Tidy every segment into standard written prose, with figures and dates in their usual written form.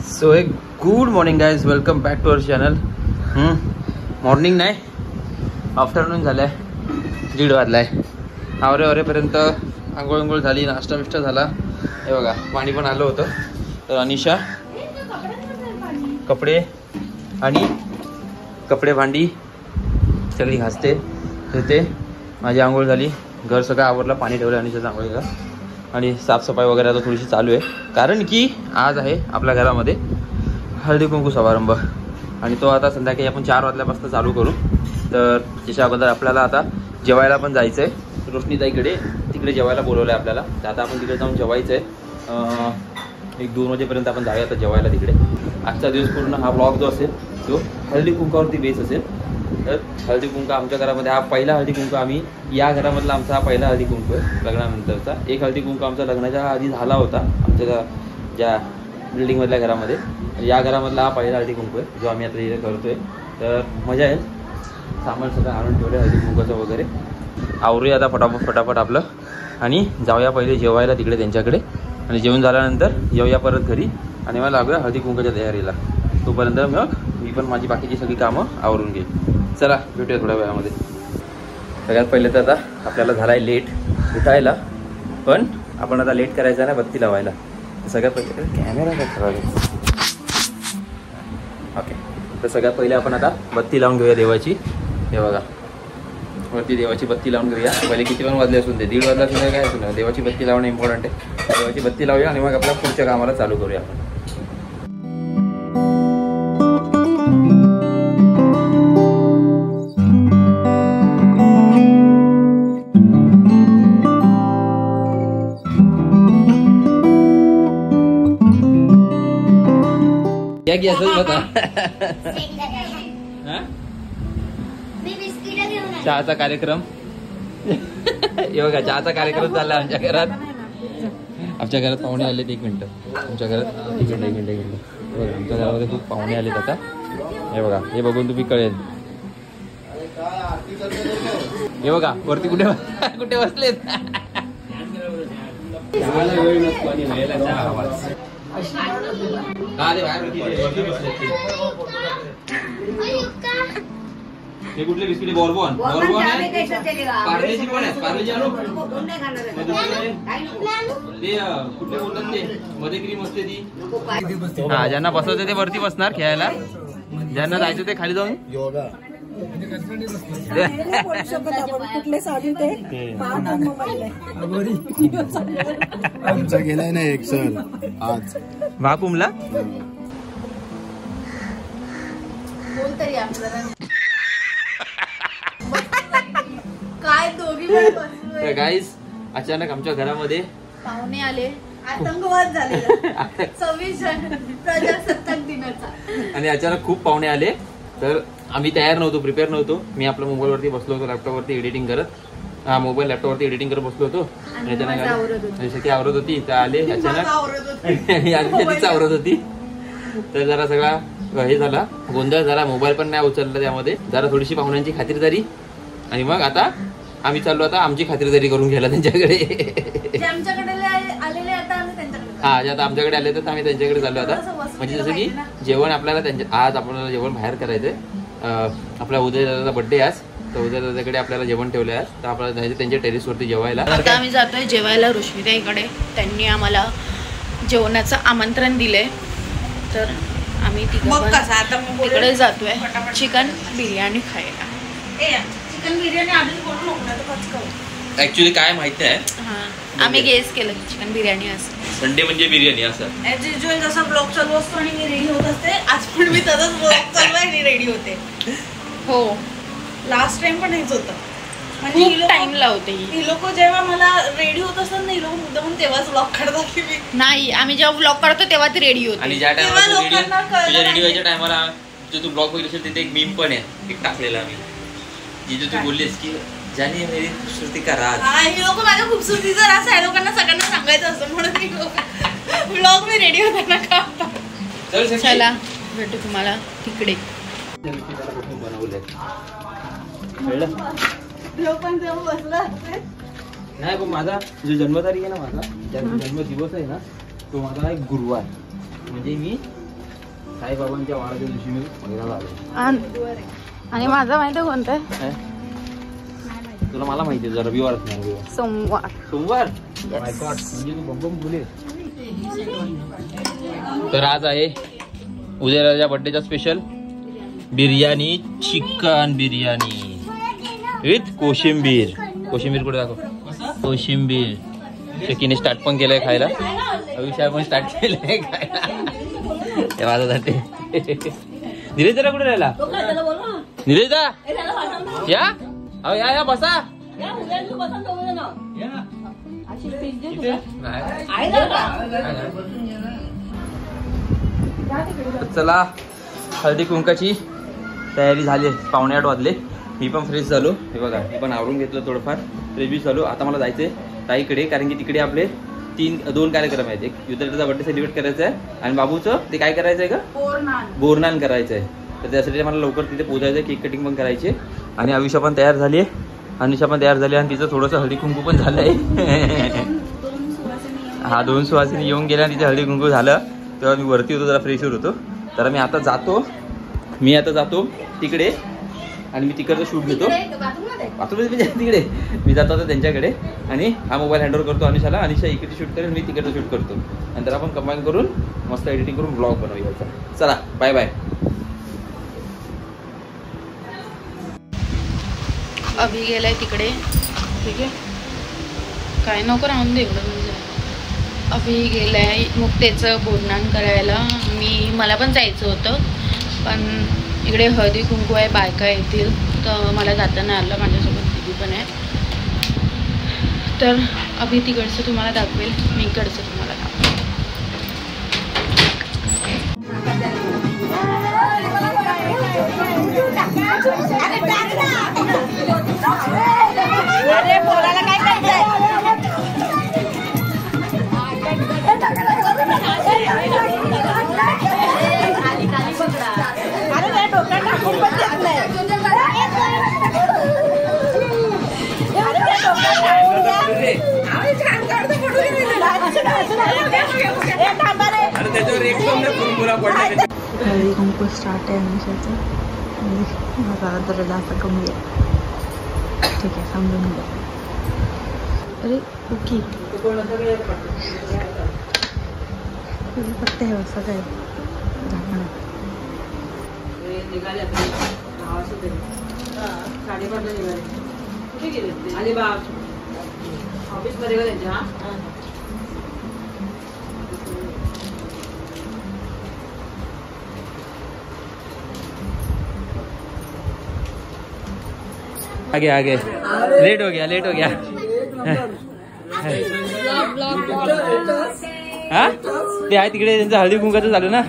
So एक good morning guys, welcome back to our channel. Morning नाही, afternoon झालं आहे, 1:30 वाजला आहे. आवरेपर्यंत आंघोळ झाली, नाश्ता बिष्टा झाला. हे बघा पाणी पण आलं होतं. तर अनिशा कपडे भांडी सगळी घासते धुते. माझी आंघोळ झाली, घर सगळं आवरलं, पाणी ठेवलं अनिशाचं आंघोळीला. आणि साफसफाई वगैरे आता थोडीशी चालू आहे, कारण की आज आहे आपल्या घरामध्ये हळदी कुंकू समारंभ. आणि तो आता संध्याकाळी आपण 4 वाजल्यापासून चालू करू. तर त्याच्या अगोदर आपल्याला आता जेवायला पण जायचं आहे. रोशनीताईकडे तिकडे जेवायला बोलवलं आहे आपल्याला. तर आता आपण तिकडे जाऊन जेवायचं आहे. 1-2 वाजेपर्यंत आपण जाऊया आता जेवायला तिकडे. आजचा दिवस पूर्ण हा ब्लॉग जो असेल तो हळदी कुंकावरती बेस असेल. तर हळदी कुंकू आमच्या घरामध्ये हा पहिला हळदी कुंकू, आम्ही या घरामधला आमचा हा पहिला हळदी कुंकू आहे लग्नानंतरचा. एक हळदी कुंकू आमचा लग्नाच्या आधी झाला होता आमच्या ज्या बिल्डिंगमधल्या घरामध्ये. या घरामधला हा पहिला हळदी कुंकू आहे जो आम्ही आता इथे करतोय. तर मजा येईल. सामान सगळं आणून ठेवलं हळदी कुंकाचं वगैरे. आवरूया आता फटाफट आपलं आणि जाऊया पहिले जेवायला तिकडे त्यांच्याकडे. आणि जेवण झाल्यानंतर येऊया परत घरी आणि मग लागूया हळदी कुंकाच्या तयारीला. तोपर्यंत मग मी पण माझी बाकीची सगळी कामं आवरून घेईन. चला भेटूया थोड्या वेळामध्ये. सगळ्यात पहिले तर आता आपल्याला झाला आहे लेट उठायला, पण आपण आता लेट करायचं ना बत्ती लावायला. सगळ्यात पहिले कॅमेरा काय ठरवायचा. ओके, तर सगळ्यात पहिले आपण आता बत्ती लावून घेऊया देवाची. हे बघा वरती देवाची बत्ती लावून घेऊया. पहिले किती पण वाजले असून दे, 1:30 वाजला असून काय असून दे, देवाची बत्ती लावणं इम्पॉर्टंट आहे. देवाची बत्ती लावूया आणि मग आपल्या पुढच्या कामाला चालू करूया आपण. क्या किया सच बता. चहाचा कार्यक्रम हे बघा, चहाचा कार्यक्रम चालला आमच्या घरात. आमच्या घरात पाहुणे आलेत. 1 मिनिट. आमच्या घरात एक मिनिट बघा, आमच्या घरामध्ये खूप पाहुणे आलेत आता. हे बघा, हे बघून तुम्ही कळेल. हे बघा वरती कुठे बसलेत. वेळ नसतो आणि व्हायला चहा आवाज. ते कुठले बिस्किट? बॉर्बन आहे, पार्लेजी पण आहे. पार्लेजी आणू. ते कुठले बोलतात ते मध्ये क्रीम असते ती. हा, ज्यांना बसवते ते वरती बसणार खेळायला, ज्यांना जायचं ते खाली जाऊन योगा. आमचा गेलाय ना एक सर आज महाकुंभला. काय दोघी गाईज अचानक आमच्या घरामध्ये पाहुणे आले. आतंकवाद झालेला 26 प्रजासत्ताक दिनाचा. आणि अचानक खूप पाहुणे आले. तर आम्ही तयार नव्हतो, प्रिपेअर नव्हतो. मी आपल्या मोबाईलवरती बसलो होतो, लॅपटॉपवरती एडिटिंग करत. मोबाईल लॅपटॉपवरती एडिटिंग करत बसलो होतो. आणि अचानक आवरत होती तर आले अचानक. आवरत होती तर जरा सगळा हे झाला, गोंधळ झाला. मोबाईल पण नाही उचलला त्यामध्ये. जरा थोडीशी पाहुण्यांची खातिरदारी. आणि मग आता आम्ही चाललो आता आमची खातिरदारी करून घ्यायला त्यांच्याकडे. हा, जे आता आमच्याकडे आले तर आम्ही त्यांच्याकडे चाललो आता. म्हणजे जसं की जेवण आपल्याला आज आपल्याला जेवण बाहेर करायचंय. आपला उदय दादाचा बर्थडे आज, तर उदय दादाकडे आपल्याला जेवण ठेवलं आहे. तर आपल्याला जायचं त्यांच्या टेरेसवरती जेवायला. आता आम्ही जातोय जेवायला रोशनीताईकडे. त्यांनी आम्हाला जेवणाचं आमंत्रण दिलंय. तर आम्ही तिकडे जातोय चिकन बिर्याणी खायला. चिकन बिर्याणी ऍक्च्युली काय माहिती आहे, आम्ही गेस केलं चिकन बिर्याणी असं. संडे म्हणजे बिर्याणी असं. ऍज युजुअल जसा ब्लॉग चालू असतो आणि मी रेडी होत असते, आज पण मी तसंच ब्लॉग चालू आहे आणि रेडी होते. हो, लास्ट टाइम पण हेच होतं. म्हणजे टाइम लावते ही लोक. जेव्हा मला रेडी होत असतात ना ही लोक मुद्दाम तेव्हाच ब्लॉग काढतात की मी नाही. आम्ही जेव्हा ब्लॉग काढतो तेव्हा ती रेडी होते. आणि ज्या टायमाला तुझ्या रेडी व्हायच्या टायमाला जो तू ब्लॉग बघितला असेल तिथे एक मीम पण आहे, एक टाकलेला आम्ही, जिथे तू बोललीस की ज्याने मेरी खूबसूरती का राज. हे लोक माझ्या खूबसूरतीचा राज आहे लोकांना सगळ्यांना सांगायचं असतं, म्हणून मी ब्लॉग मी रेडी होताना का. चला भेटू तुम्हाला तिकडे. नाही पण माझा जो जन्मतारीख आहे ना, माझा जन्मदिवस आहे ना, तो माझा एक गुरुवार. म्हणजे मी साईबाबांच्या वाढाच्या दिवशी मी मंदिराला आलो. आणि माझं माहिती आहे कोणतं तुला मला माहिती आहे, रविवार सोमवार. सोमवार म्हणजे तू बंबम बोले. तर आज आहे उदयराजा बर्थडेचा special biryani, chicken biryani with कोशिंबीर. कोशिंबीर कुठे दाखव, कोशिंबीर. शकीने स्टार्ट पण केलंय खायला, अविषय पण स्टार्ट केलंय खायला. माझ्यासाठी निलेशला कुठे राहिला, निलेशदा या, अहो या बसा. चला हळदी कुंकाची तयारी झाली, 7:45 वाजले. मी पण फ्रेश झालो, हे बघा मी पण आवरून घेतलं थोडंफार, फ्रेश झालो. आता मला जायचंय ताईकडे, कारण की तिकडे आपले 2 कार्यक्रम आहेत. एक युद्धाचा बर्थडे सेलिब्रेट करायचा आहे आणि बाबूचं ते काय करायचं आहे का, बोरनान करायचं आहे. तर त्यासाठी मला लवकर तिथे पोहोचायचं आहे, केक कटिंग पण करायची आहे. आणि अविशा पण तयार झाली आहे, अनिशा पण तयार झाली आणि तिचं थोडंसं हळदी कुंकू पण झालं आहे. हा 2 सुवासिनी येऊन गेल्या आणि तिथे हळदी कुंकू झालं. तेव्हा मी वरती होतो, जरा फ्रेशर होतो. तर मी आता जातो तिकडे आणि मी तिकडचं शूट घेतो. बाथरूममध्ये तिकडे मी जातो आता त्यांच्याकडे आणि हा मोबाईल हँडओव्हर करतो अनिशाला. अनिशा इकडे शूट करेल, मी तिकडचं शूट करतो. नंतर आपण कंबाईन करून मस्त एडिटिंग करून ब्लॉग बनवूया. चला बाय बाय. अभि गेलाय तिकडे, ठीक आहे काय नको राहून दे एवढं. म्हणजे अभि गेलाय मुक्तेचं बोरनान करायला. मला पण जायचं होतं, पण इकडे हळदी कुंकू आहे, बायका येतील, तर मला जाता नाही आलं. माझ्यासोबत दिदी पण आहे. तर अभि तिकडचं तुम्हाला दाखवेल, मी इकडचं तुम्हाला दाखवेल. अरे बोलायला काय करायचंय, अरे डोक्यात टाकून पण देत नाही. हळदी कुंकू स्टार्ट आहे अनिशाचं. माझा जरा जास्त कमी आहे, ठीक आहे समजून घ्या. अरे ओके फक्त हे असं काय झाकण. आगे आगे लेट हो गया हा ते आहे तिकडे त्यांचं हळदी कुंकाचं चालू ना.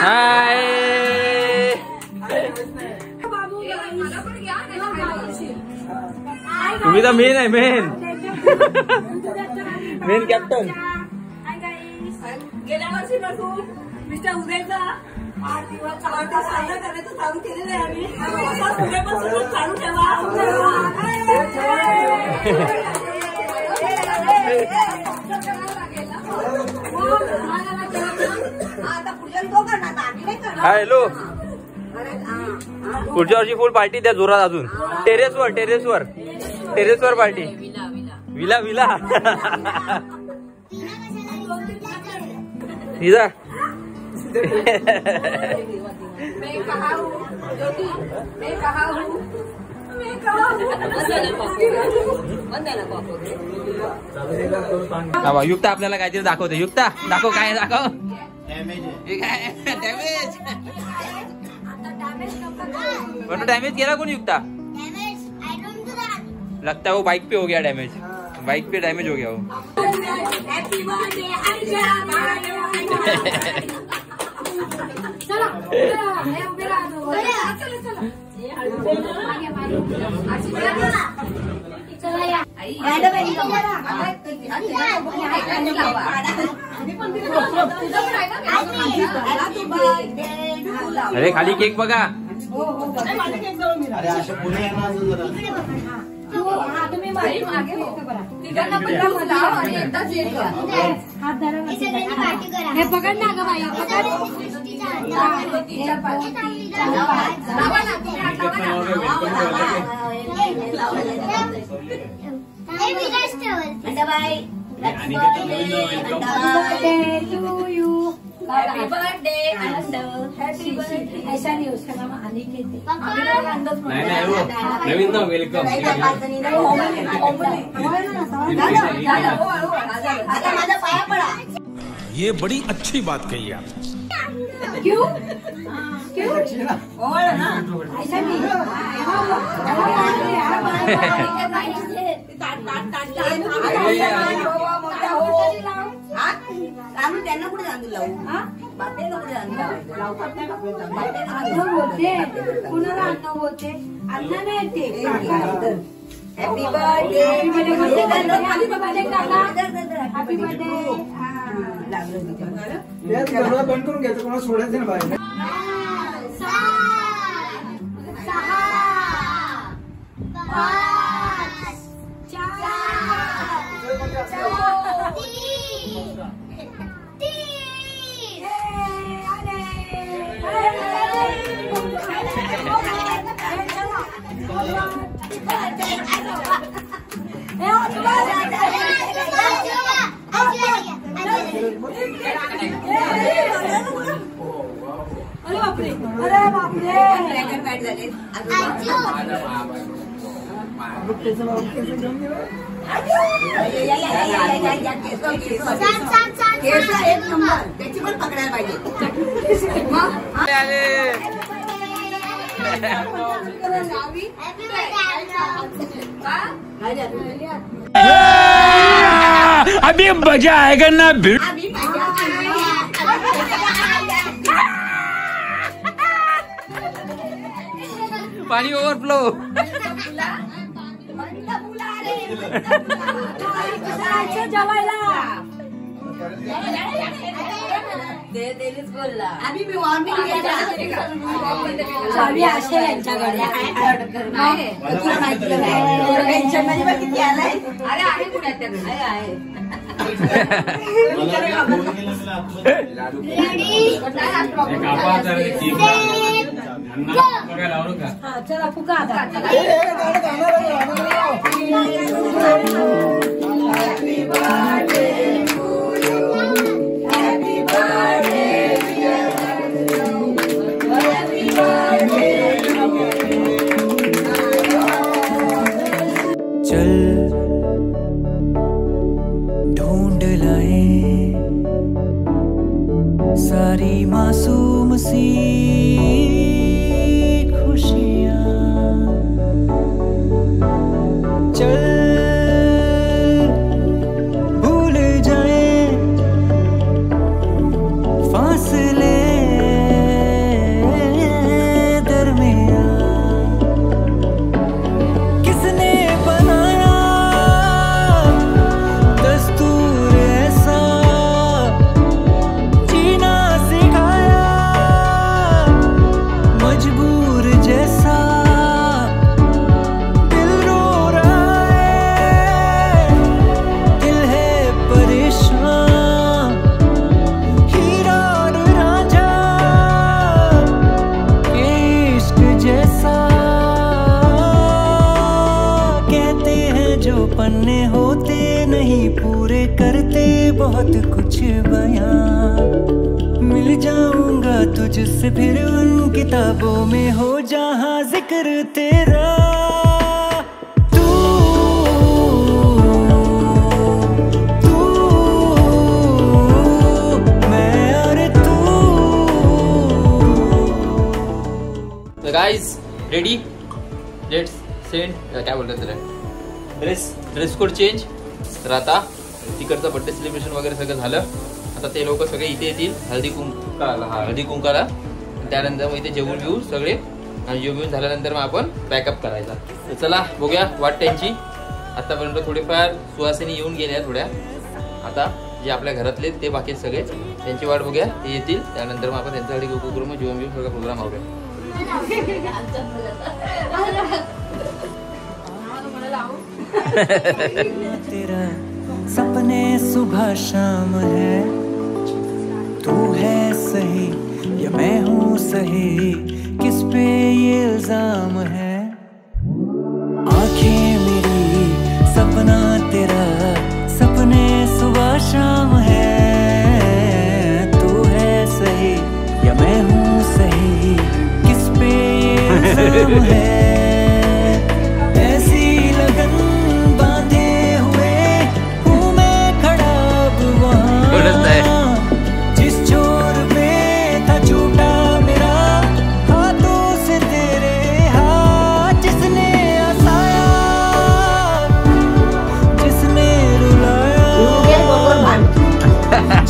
हाय तुम्ही तर मेन आहे, मेन कॅप्टन. गेल्या वर्षीपासून मिस्टर उदयचा 8 दिवस साजरा करायचं चालू केलेलं आहे आम्ही. उद्यापासून चालू ठेवा. हॅलो पुढच्या वर्षी फुल पार्टी द्या जोरात. अजून टेरेसवर पार्टी. विला हिजा युक्ता आपल्याला काहीतरी दाखवते. युक्ता दाखव, काय दाखव. डॅमेज केला कोणी युक्ता? लगता है वो बाइक पे हो गया डैमेज, बाइक पे डैमेज हो गया वो. अरे खाली केक बघा. तुम्ही बाई मागे हो. तिघांना पण लाव आणि एकदाच हे कर. हात धरा. हे पकड ना ग बाई, पकड. लावा ना, तुम्ही हात लावा ना. Happy birthday to you. Happy birthday, Happy birthday. ऐसा नहीं उसका नाम अनिकेत है. नवीन नाव वेलकम. आता माझा पाया पडा. ये बड़ी अच्छी बात कही आप. क्यों? क्यों? और ना ऐसा नहीं. त्यांना कुठे तांदूळ लावू? बातेला कुठे तांदूळ लावतात? अन्न बोलते, कुणाला अन्न बोलते? अन्न नाही ते. Happy birthday. Happy birthday. लागलं बंद करून घ्यायचं, कोणा सोडायचं ना बाहेर. 1 नंबर त्याची पण पकडायला पाहिजे. अभी मजा आएगा ना भिड़. पाणी ओव्हरफ्लो. आम्ही मी वॉर्निंग चावी असे यांच्याकडे किती आलाय. अरे आहे कुठे आहे. चला फुका आता. चल ढूंढ लाए सारी मासूम सी खुशियाँ. चल भूल जाए फासले पन्ने होते नहीं पूरे करते बहुत कुछ बयां. मिल जाऊंगा तुझसे फिर उन किताबों में हो जहां जिक्र तेरा. तू मैं और तू. तो गाइस रेडी. लेट्स सेंड क्या बोलतात त्याला, ड्रेस कोड चेंज. तर आता तिकडचं बर्थडे सेलिब्रेशन वगैरे सगळं झालं. आता ते लोक सगळे इथे येतील हळदी कुंकाला. त्यानंतर मग इथे जेवून घेऊ सगळे आणि जेवून झाल्यानंतर मग आपण पॅकअप करायचा. तर चला बघूया वाट त्यांची. आतापर्यंत थोडेफार सुवासिनी येऊन गेल्या थोड्या. आता जे आपल्या घरातले ते बाकी सगळे त्यांची वाट बघूया. ते येतील त्यानंतर मग आपण त्यांच्यासाठी करू. मग जेवून घेऊन सगळा प्रोग्राम होऊया. तेरा सपने सुबह शाम है, तू है सही या मैं हूँ सही, किस पे ये इल्जाम है। आंखें मेरी सपना तेरा, सपने सुबह शाम है, तू है सही या मैं हूँ सही, किस पे ये इल्जाम है। ऐसी लगन बांधे हुए हूँ मैं खड़ा अब वहाँ, जिस छोर पे था छूटा मेरा हाथों से तेरे हाथ, जिसने हंसाया जिसने रुलाया,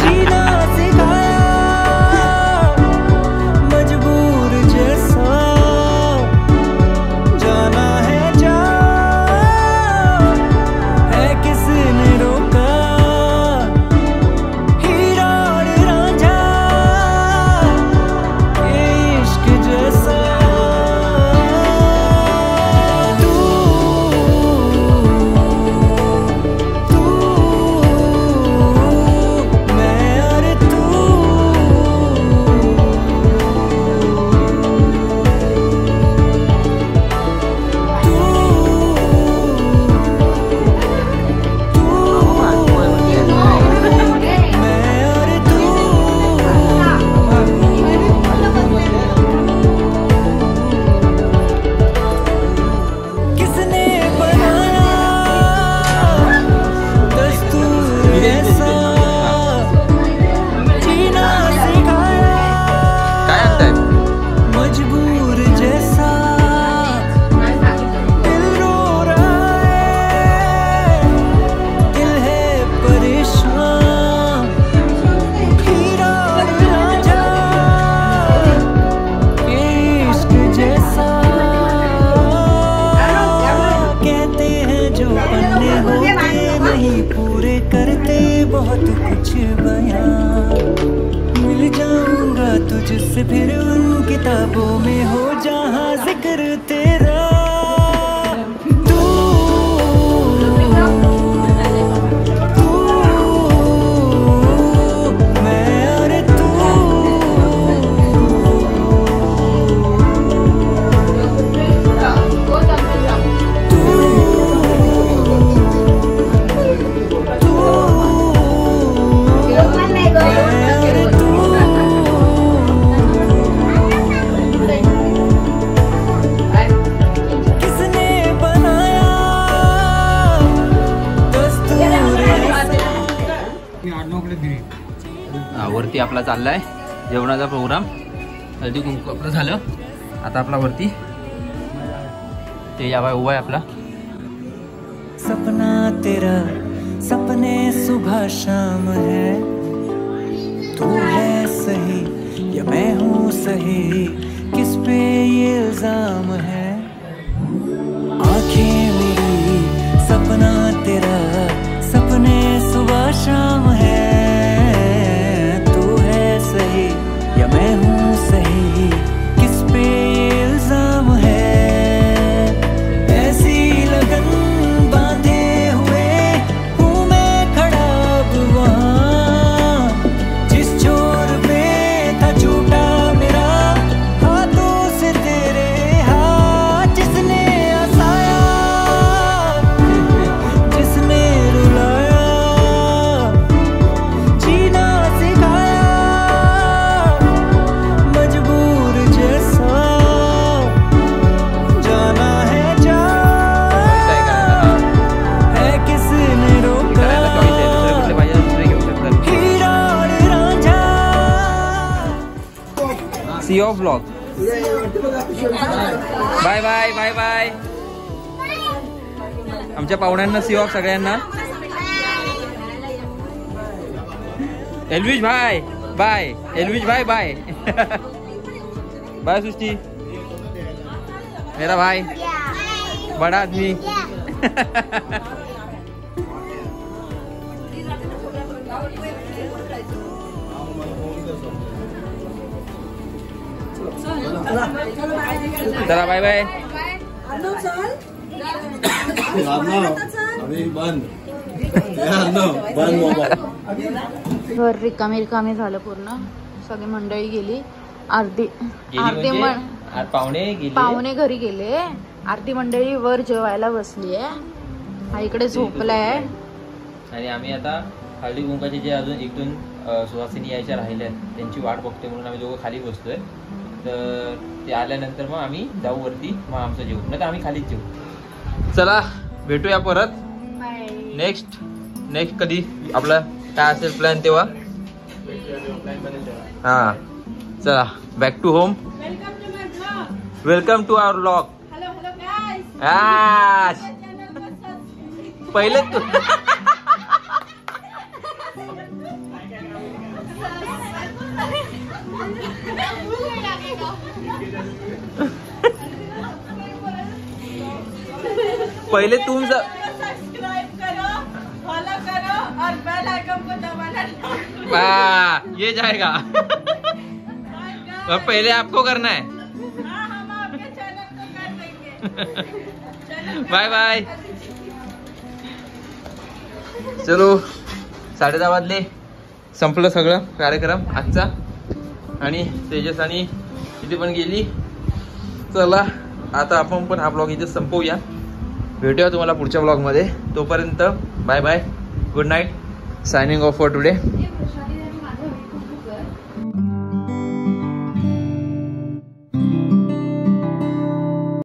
जीना सिखाया मजबूर जैसा, जाना है जा है किसने रोका, हीरा और रांझा ये इश्क जैसा। तू मैं और तू, मैं और तू, किसने बनाया दस्तूर ऐसा, जीना सिखाया काय आणताय? मजबूर जैसा, दिल रो रहा है, दिल है परेशान, हीरा और रांझा ये इश्क जैसा। कहते हैं जो पन्ने होते नहीं पूरे करते बहुत कुछ बयां, मिल जाऊंगा तुझसे फिर उन किताबों में हो जहां जिक्र तेरा। तू मैं और तू, किसने बनाया दस्तूर हा, वरती आपला चाललाय जेवणाचा प्रोग्राम, हळदी कुंकू आपलं झालं. आता आपला वरती ते यावा उभा आहे आपला. सपना तेरा सपने सुबह शाम है, तू है सही या मैं हूँ सही, किस पे ये इल्जाम है। आंखें मेरी सपना तेरा, सपने सुबह शाम है, तू है सही या मैं हूँ सही, किस पे ये इल्जाम है। ऐसी लगन बांधे हुए हूँ मैं खड़ा अब वहाँ, जिस छोर पे था छूटा मेरा हाथों से तेरे हाथ, जिसने हंसाया जिसने रुलाया, जीना सिखाया मजबूर जैसा, जाना है जा है किसने रोका, दुसरे पाहिजे दुसरे घेऊ शकतात. हीरा और Ranjha. See off blog. Bye bye bye bye. आमच्या पाहुण्यांना सी ऑफ सगळ्यांना. एल्विश भाई बाय, एल्विश भाई बाय. बाय सृष्टि, मेरा भाई बड़ा आदमी. चला बाय बाय. चल अभी बंद बंद मोबाईल. घर रिकामी झालं पूर्ण. सगळी मंडळी गेली. आरती पाहुणे घरी गेले. आरती मंडळी वर जेवायला बसली आहे. हा इकडे झोपलाय. आणि आम्ही आता हळदी कुंकाचे जे अजून इथून सुवासिनी यायच्या राहिल्या आहेत त्यांची वाट बघतोय म्हणून आम्ही दोघं खाली बसतोय. तर ते आल्यानंतर मग आम्ही जाऊ वरती. मग आमचं जेवू नाही तर आम्ही खालीच जेवू. चला भेटूया परत नेक्स्ट कधी आपला काय असेल प्लॅन तेव्हा. हा चला back to home. Welcome to our vlog. पहिले तू पहले तुम सब्सक्राइब करो, फॉलो करो और बेल आइकन को दबाना ये जाएगा. और पहले आपको करना है. हम आपके चैनल को कर देंगे. Bye bye. चलो 10:30 वाजले. संपलं सगळं कार्यक्रम आजचा. आणि तेजस आणि इथे पण गेली. चला आता आपण पण हा ब्लॉग इथे संपवूया. भेटूया तुम्हाला पुढच्या ब्लॉगमध्ये. तोपर्यंत bye bye. Good night. Signing off for today.